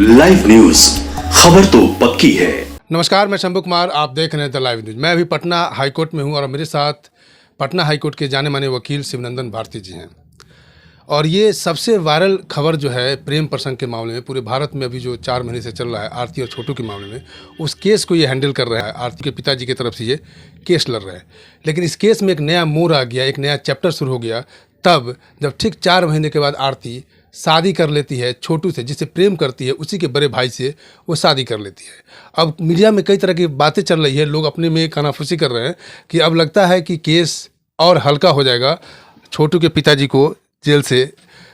Live news, खबर तो पक्की है। नमस्कार, मैं शंभू कुमार, आप देख रहे हैं द लाइव न्यूज। मैं अभी पटना हाईकोर्ट में हूं और मेरे साथ पटना हाईकोर्ट के जाने माने वकील शिवनंदन भारती जी हैं। और ये सबसे वायरल खबर जो है प्रेम प्रसंग के मामले में, पूरे भारत में अभी जो 4 महीने से चल रहा है आरती और छोटू के मामले में, उस केस को ये हैंडल कर रहा है। आरती के पिताजी की तरफ से ये केस लड़ रहा है, लेकिन इस केस में एक नया मोड़ आ गया, एक नया चैप्टर शुरू हो गया तब जब ठीक 4 महीने के बाद आरती शादी कर लेती है छोटू से, जिससे प्रेम करती है, उसी के बड़े भाई से वो शादी कर लेती है। अब मीडिया में कई तरह की बातें चल रही है, लोग अपने में कानाफूसी कर रहे हैं कि अब लगता है कि केस और हल्का हो जाएगा, छोटू के पिताजी को जेल से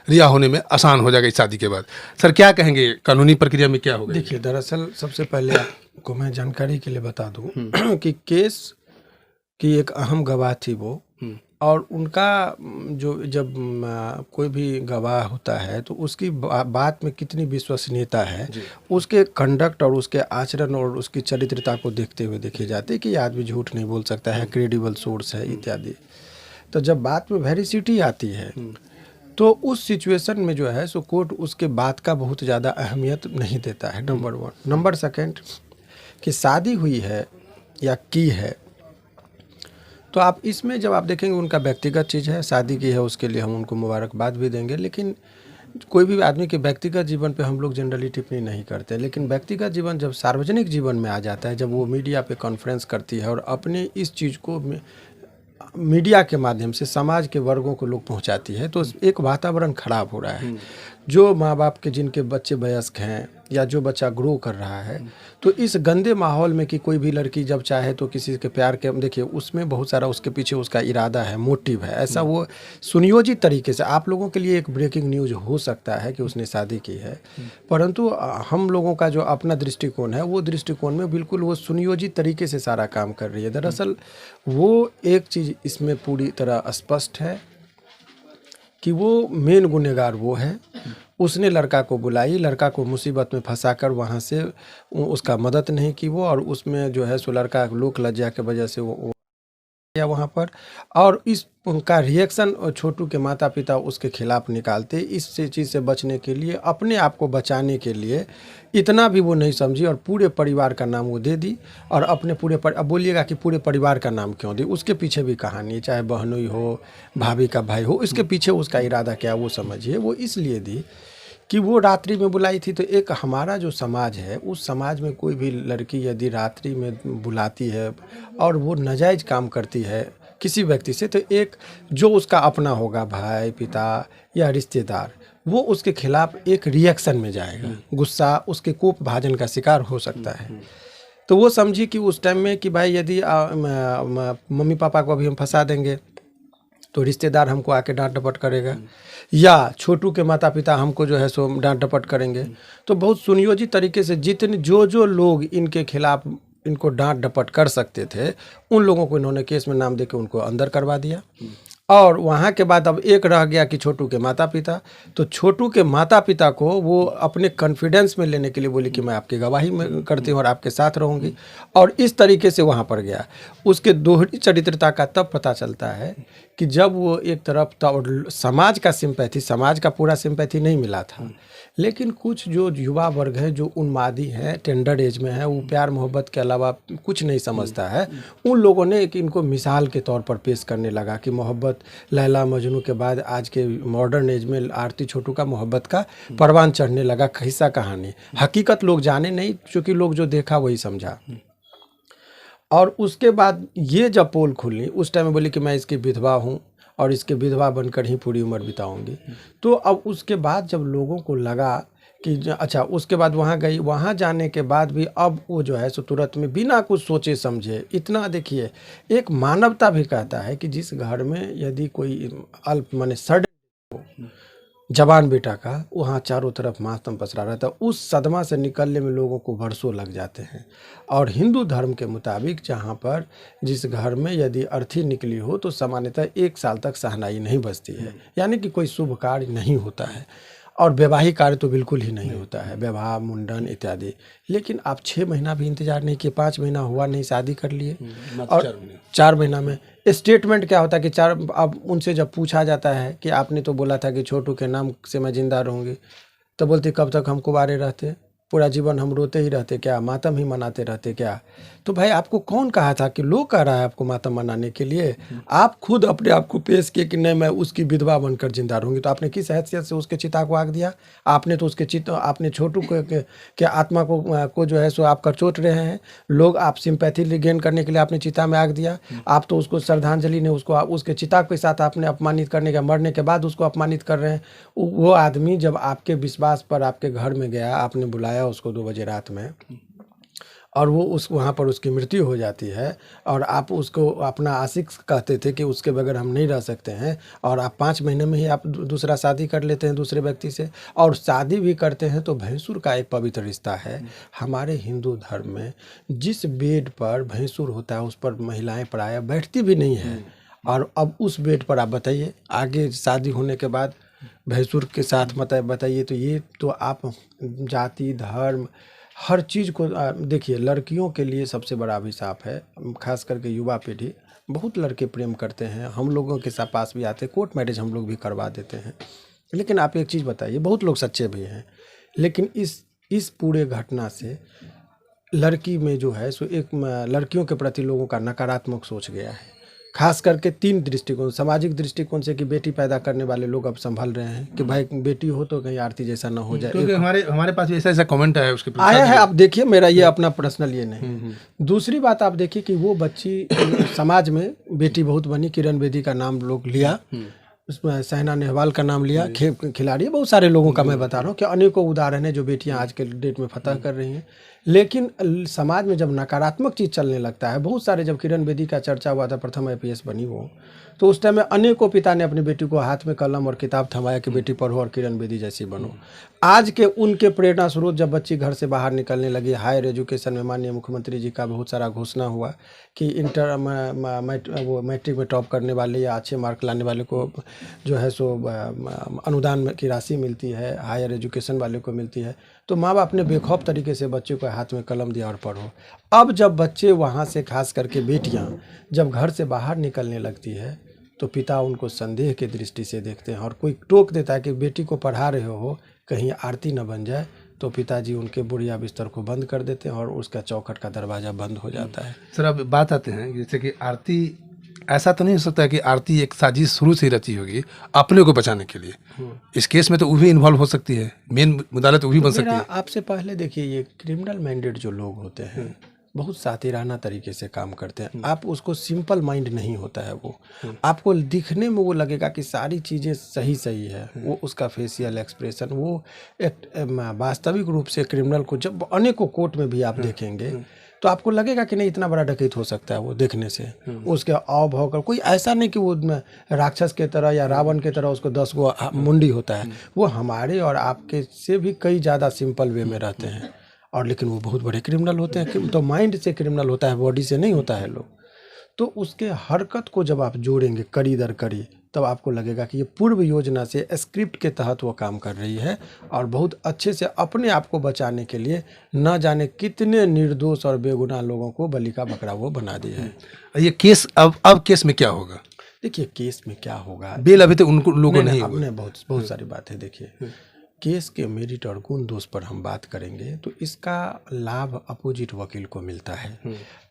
रिहा होने में आसान हो जाएगा इस शादी के बाद। सर क्या कहेंगे, कानूनी प्रक्रिया में क्या होगा? देखिए, दरअसल सबसे पहले आपको मैं जानकारी के लिए बता दूं कि केस की एक अहम गवाह थी वो, और उनका जो जब कोई भी गवाह होता है तो उसकी बात में कितनी विश्वसनीयता है, उसके कंडक्ट और उसके आचरण और उसकी चरित्रता को देखते हुए देखे जाते हैं कि ये आदमी झूठ नहीं बोल सकता है, क्रेडिबल सोर्स है इत्यादि। तो जब बात में वेरिसिटी आती है तो उस सिचुएशन में जो है सो कोर्ट उसके बात का बहुत ज़्यादा अहमियत नहीं देता है, नंबर 1। नंबर 2 कि शादी हुई है या की है, तो आप इसमें जब आप देखेंगे उनका व्यक्तिगत चीज़ है, शादी की है, उसके लिए हम उनको मुबारकबाद भी देंगे, लेकिन कोई भी आदमी के व्यक्तिगत जीवन पे हम लोग जनरली टिप्पणी नहीं करते। लेकिन व्यक्तिगत जीवन जब सार्वजनिक जीवन में आ जाता है, जब वो मीडिया पे कॉन्फ्रेंस करती है और अपने इस चीज़ को मीडिया के माध्यम से समाज के वर्गों को लोग पहुंचाती है, तो एक वातावरण खराब हो रहा है। जो माँ बाप के जिनके बच्चे वयस्क हैं या जो बच्चा ग्रो कर रहा है, तो इस गंदे माहौल में कि कोई भी लड़की जब चाहे तो किसी के प्यार के, देखिए उसमें बहुत सारा उसके पीछे उसका इरादा है, मोटिव है, ऐसा वो सुनियोजित तरीके से आप लोगों के लिए एक ब्रेकिंग न्यूज़ हो सकता है कि उसने शादी की है, परंतु हम लोगों का जो अपना दृष्टिकोण है वो दृष्टिकोण में बिल्कुल वो सुनियोजित तरीके से सारा काम कर रही है। दरअसल वो एक चीज़ इसमें पूरी तरह स्पष्ट है कि वो मेन गुनहगार वो है। उसने लड़का को बुलाई, लड़का को मुसीबत में फंसाकर वहाँ से उसका मदद नहीं की वो, और उसमें जो है सो लड़का लोक लज्जा के वजह से वो या वहाँ पर, और इस उनका रिएक्शन छोटू के माता पिता उसके खिलाफ निकालते, इस चीज़ से बचने के लिए, अपने आप को बचाने के लिए इतना भी वो नहीं समझी और पूरे परिवार का नाम वो दे दी। और अपने अब बोलिएगा कि पूरे परिवार का नाम क्यों दी, उसके पीछे भी कहानी है, चाहे बहनोई हो, भाभी का भाई हो, इसके पीछे उसका इरादा क्या वो समझिए। वो इसलिए दी कि वो रात्रि में बुलाई थी, तो एक हमारा जो समाज है उस समाज में कोई भी लड़की यदि रात्रि में बुलाती है और वो नाजायज़ काम करती है किसी व्यक्ति से, तो एक जो उसका अपना होगा, भाई, पिता या रिश्तेदार, वो उसके खिलाफ एक रिएक्शन में जाएगा, गुस्सा, उसके कोप भाजन का शिकार हो सकता है। तो वो समझी कि उस टाइम में कि भाई यदि मम्मी पापा को अभी हम फंसा देंगे तो रिश्तेदार हमको आके डांट डपट करेगा, या छोटू के माता पिता हमको जो है सो डांट डपट करेंगे। तो बहुत सुनियोजित तरीके से जितने जो लोग इनके खिलाफ इनको डांट डपट कर सकते थे, उन लोगों को इन्होंने केस में नाम देके उनको अंदर करवा दिया। और वहाँ के बाद अब एक रह गया कि छोटू के माता पिता। तो छोटू के माता पिता को वो अपने कॉन्फिडेंस में लेने के लिए बोली कि मैं आपकी गवाही में करती हूँ और आपके साथ रहूँगी, और इस तरीके से वहाँ पर गया। उसके दोहरी चरित्रता का तब पता चलता है कि जब वो एक तरफ था और समाज का सिंपैथी, समाज का पूरा सिंपैथी नहीं मिला था, लेकिन कुछ जो युवा वर्ग है, जो उन्मादी है, टेंडर एज में है, वो प्यार मोहब्बत के अलावा कुछ नहीं समझता है, उन लोगों ने एक इनको मिसाल के तौर पर पेश करने लगा कि मोहब्बत लैला मजनू के बाद आज के मॉडर्न एज में आरती छोटू का मोहब्बत का परवान चढ़ने लगा, किस्सा कहानी। हकीकत लोग जाने नहीं, क्योंकि लोग जो देखा वही समझा। और उसके बाद ये जब पोल खुली, उस टाइम में बोली कि मैं इसकी विधवा हूँ और इसके विधवा बनकर ही पूरी उम्र बिताऊंगी। तो अब उसके बाद जब लोगों को लगा कि अच्छा, उसके बाद वहाँ गई, वहाँ जाने के बाद भी अब वो जो है सो तुरंत में बिना कुछ सोचे समझे इतना, देखिए एक मानवता भी कहता है कि जिस घर में यदि कोई अल्प माने सड़ हो जवान बेटा का, वहाँ चारों तरफ मातम पसरा रहता है, उस सदमा से निकलने में लोगों को वर्षों लग जाते हैं। और हिंदू धर्म के मुताबिक जहाँ पर जिस घर में यदि अर्थी निकली हो तो सामान्यतः 1 साल तक शहनाई नहीं बजती है, यानी कि कोई शुभ कार्य नहीं होता है, और वैवाहिक कार्य तो बिल्कुल ही नहीं होता है, विवाह, मुंडन इत्यादि। लेकिन आप 6 महीना भी इंतजार नहीं किए, 5 महीना हुआ नहीं, शादी कर लिए। और 4 महीना में स्टेटमेंट क्या होता है कि अब उनसे जब पूछा जाता है कि आपने तो बोला था कि छोटू के नाम से मैं जिंदा रहूँगी, तो बोलती कब तक हम कुंवारे रहते, पूरा जीवन हम रोते ही रहते क्या, मातम ही मनाते रहते क्या? तो भाई आपको कौन कहा था कि लोग कह रहा है आपको मातम मनाने के लिए? आप खुद अपने आप को पेश किए कि नहीं मैं उसकी विधवा बनकर जिंदा रहूंगी। तो आपने किस हैसियत से उसके चिता को आग दिया? आपने तो उसके आपने छोटू के आत्मा को जो है सो आप करचोट रहे हैं। लोग आप सिंपैथी गेन करने के लिए आपने चिता में आग दिया। आप तो उसको श्रद्धांजलि ने उसको उसके चिता के साथ आपने अपमानित करने का, मरने के बाद उसको अपमानित कर रहे हैं। वो आदमी जब आपके विश्वास पर आपके घर में गया, आपने बुलाया उसको 2 बजे रात में, और वो वहाँ पर उसकी मृत्यु हो जाती है, और आप उसको अपना आशिक कहते थे कि उसके बगैर हम नहीं रह सकते हैं, और आप 5 महीने में ही आप दूसरा शादी कर लेते हैं दूसरे व्यक्ति से, और शादी भी करते हैं तो भैंसुर का एक पवित्र रिश्ता है। हमारे हिंदू धर्म में जिस बेड पर भैंसुर होता है उस पर महिलाएं प्रायः बैठती भी नहीं है, और अब उस बेड पर आप बताइए आगे शादी होने के बाद भैंसुर के साथ मत बताइए। तो ये तो आप जाति धर्म हर चीज़ को देखिए। लड़कियों के लिए सबसे बड़ा अभिशाप है, खास करके युवा पीढ़ी। बहुत लड़के प्रेम करते हैं, हम लोगों के पास भी आते हैं, कोर्ट मैरिज हम लोग भी करवा देते हैं। लेकिन आप एक चीज़ बताइए, बहुत लोग सच्चे भी हैं, लेकिन इस पूरे घटना से लड़की में जो है सो एक लड़कियों के प्रति लोगों का नकारात्मक सोच गया है। खास करके 3 दृष्टिकोण, सामाजिक दृष्टिकोण से कि बेटी पैदा करने वाले लोग अब संभल रहे हैं कि भाई बेटी हो तो कहीं आरती जैसा ना हो जाए। क्योंकि हमारे पास भी ऐसा कमेंट आया उसके आया है, आप देखिए, मेरा ये अपना पर्सनल ये नहीं। दूसरी बात आप देखिए कि वो बच्ची समाज में बेटी बहुत बनी, किरण बेदी का नाम लोग लिया, उसमें साइना नेहवाल का नाम लिया, खिलाड़ी बहुत सारे लोगों का मैं बता रहा हूँ कि अनेकों उदाहरण है जो बेटियां आज के डेट में फतह कर रही हैं। लेकिन समाज में जब नकारात्मक चीज़ चलने लगता है, बहुत सारे, जब किरण बेदी का चर्चा हुआ था, प्रथम IPS बनी वो, तो उस टाइम में अनेकों पिता ने अपनी बेटी को हाथ में कलम और किताब थमाया कि बेटी पढ़ो और किरण बेदी जैसी बनो। आज के उनके प्रेरणा स्रोत जब बच्ची घर से बाहर निकलने लगी, हायर एजुकेशन में माननीय मुख्यमंत्री जी का बहुत सारा घोषणा हुआ कि वो मैट्रिक में टॉप करने वाले या अच्छे मार्क लाने वाले को जो है सो अनुदान की राशि मिलती है, हायर एजुकेशन वाले को मिलती है। तो माँ बाप ने बेखौफ तरीके से बच्चे को हाथ में कलम दिया और पढ़ो। अब जब बच्चे वहाँ से, खास करके बेटियाँ जब घर से बाहर निकलने लगती है, तो पिता उनको संदेह की दृष्टि से देखते हैं, और कोई टोक देता है कि बेटी को पढ़ा रहे हो कहीं आरती न बन जाए, तो पिताजी उनके बुढ़िया बिस्तर को बंद कर देते हैं और उसका चौखट का दरवाज़ा बंद हो जाता है। सर अब बात आते हैं जैसे कि आरती, ऐसा तो नहीं हो सकता कि आरती एक साजिश शुरू से ही रची होगी अपने को बचाने के लिए? इस केस में तो वो भी इन्वॉल्व हो सकती है, मेन मुद्दा तो वो भी बन सकती है। आपसे पहले देखिए, ये क्रिमिनल माइंडेड जो लोग होते हैं बहुत सातिराना तरीके से काम करते हैं। आप उसको सिंपल माइंड नहीं होता है वो, आपको दिखने में वो लगेगा कि सारी चीज़ें सही है, वो उसका फेशियल एक्सप्रेशन, वो एक वास्तविक रूप से क्रिमिनल को जब अनेकों कोर्ट में भी आप देखेंगे तो आपको लगेगा कि नहीं इतना बड़ा डकैत हो सकता है वो देखने से। उसके आव भाव का कोई ऐसा नहीं कि वो राक्षस के तरह या रावण के तरह उसको 10 गो मुंडी होता है। वो हमारे और आपके से भी कई ज़्यादा सिंपल वे में रहते हैं, और लेकिन वो बहुत बड़े क्रिमिनल होते हैं। तो माइंड से क्रिमिनल होता है, बॉडी से नहीं होता है लोग। तो उसके हरकत को जब आप जोड़ेंगे कड़ी दर कड़ी, तब आपको लगेगा कि ये पूर्व योजना से स्क्रिप्ट के तहत वो काम कर रही है, और बहुत अच्छे से अपने आप को बचाने के लिए न जाने कितने निर्दोष और बेगुनाह लोगों को बलि का बकरा वो बना दिया है। ये केस अब केस में क्या होगा? देखिए केस में क्या होगा, बेल अभी तक उनको लोगों नहीं हुआ। हमने बहुत सारी बातें देखिए। केस के मेरिट और गुण दोष पर हम बात करेंगे तो इसका लाभ अपोजिट वकील को मिलता है।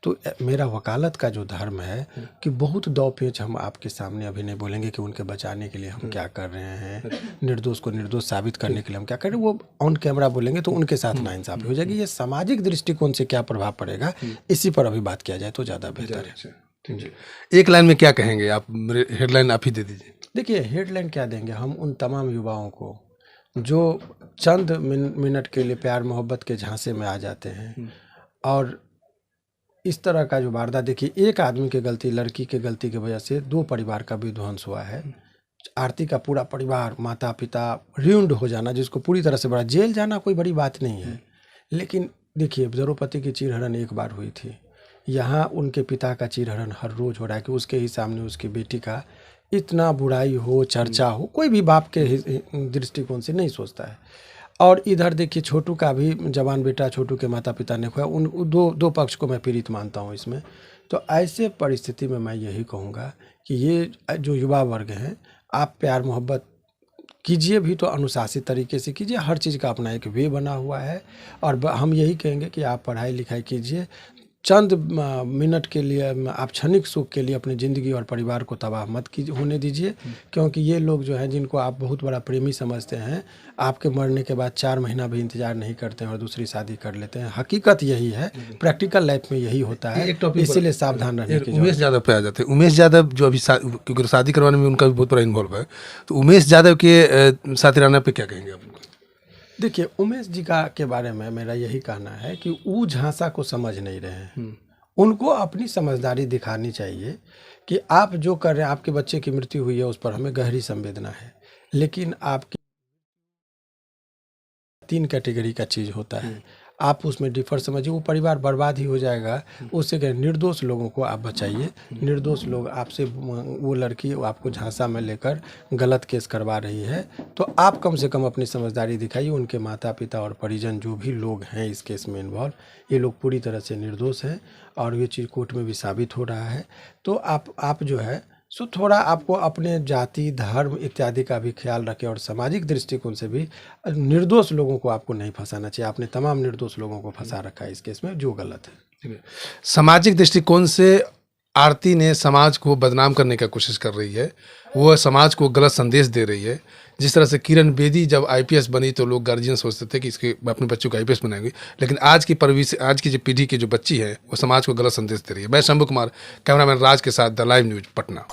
तो मेरा वकालत का जो धर्म है कि बहुत दौपेच हम आपके सामने अभी नहीं बोलेंगे कि उनके बचाने के लिए हम क्या कर रहे हैं, निर्दोष को निर्दोष साबित करने के लिए हम क्या कर रहे हैं, वो ऑन कैमरा बोलेंगे तो उनके साथ नाइंसाफी हो जाएगी। ये सामाजिक दृष्टिकोण से क्या प्रभाव पड़ेगा, इसी पर अभी बात किया जाए तो ज़्यादा बेहतर है। एक लाइन में क्या कहेंगे आप? हेडलाइन आप ही दे दीजिए। देखिए हेडलाइन क्या देंगे हम उन तमाम युवाओं को जो चंद मिनट के लिए प्यार मोहब्बत के झांसे में आ जाते हैं, और इस तरह का जो वारदात, देखिए एक आदमी की गलती, लड़की की गलती की वजह से 2 परिवार का विध्वंस हुआ है। आरती का पूरा परिवार, माता पिता र्यूंड हो जाना, जिसको पूरी तरह से बड़ा जेल जाना कोई बड़ी बात नहीं है। लेकिन देखिए द्रौपदी की चीरहरण एक बार हुई थी, यहाँ उनके पिता का चीरहरण हर रोज़ हो रहा है कि उसके ही सामने उसकी बेटी का इतना बुराई हो, चर्चा हो, कोई भी बाप के दृष्टिकोण से नहीं सोचता है। और इधर देखिए छोटू का भी, जवान बेटा छोटू के माता पिता ने खोया, उन दो पक्ष को मैं पीड़ित मानता हूँ इसमें। तो ऐसे परिस्थिति में मैं यही कहूँगा कि ये जो युवा वर्ग हैं, आप प्यार मोहब्बत कीजिए भी तो अनुशासित तरीके से कीजिए। हर चीज़ का अपना एक वे बना हुआ है और हम यही कहेंगे कि आप पढ़ाई लिखाई कीजिए। चंद मिनट के लिए आप क्षणिक सुख के लिए अपनी ज़िंदगी और परिवार को तबाह मत होने दीजिए, क्योंकि ये लोग जो हैं जिनको आप बहुत बड़ा प्रेमी समझते हैं, आपके मरने के बाद 4 महीना भी इंतजार नहीं करते हैं और दूसरी शादी कर लेते हैं। हकीकत यही है, प्रैक्टिकल लाइफ में यही होता है, इसीलिए सावधान रहने की उमेश यादव पे आ जाते हैं। उमेश यादव जो अभी क्योंकि शादी करवाने में उनका भी बहुत बड़ा इन्वॉल्व है, तो उमेश यादव के साथीराना पे क्या कहेंगे आप? देखिए, उमेश जी के बारे में मेरा यही कहना है कि वो झांसा को समझ नहीं रहे हैं। उनको अपनी समझदारी दिखानी चाहिए कि आप जो कर रहे हैं, आपके बच्चे की मृत्यु हुई है उस पर हमें गहरी संवेदना है, लेकिन आपकी 3 कैटेगरी का चीज़ होता है, आप उसमें डिफर समझिए, वो परिवार बर्बाद ही हो जाएगा। उससे क्या, निर्दोष लोगों को आप बचाइए। निर्दोष लोग आपसे, वो लड़की आपको झांसा में लेकर गलत केस करवा रही है, तो आप कम से कम अपनी समझदारी दिखाइए। उनके माता पिता और परिजन जो भी लोग हैं इस केस में इन्वॉल्व, ये लोग पूरी तरह से निर्दोष हैं और ये चीज़ कोर्ट में भी साबित हो रहा है। तो आप जो है सो थोड़ा आपको अपने जाति धर्म इत्यादि का भी ख्याल रखें और सामाजिक दृष्टिकोण से भी निर्दोष लोगों को आपको नहीं फंसाना चाहिए। आपने तमाम निर्दोष लोगों को फंसा रखा है इस केस में, जो गलत है। सामाजिक दृष्टिकोण से आरती ने समाज को बदनाम करने का कोशिश कर रही है, वो समाज को गलत संदेश दे रही है। जिस तरह से किरण बेदी जब आईपीएस बनी तो लोग गार्जियन सोचते थे कि इसके अपने बच्चों को आईपीएस बनाएंगे, लेकिन आज की जो पीढ़ी की जो बच्ची है वो समाज को गलत संदेश दे रही है। मैं शंभू कुमार, कैमरामैन राज के साथ the live news Patna.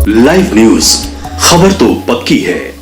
Live news, खबर तो पक्की है।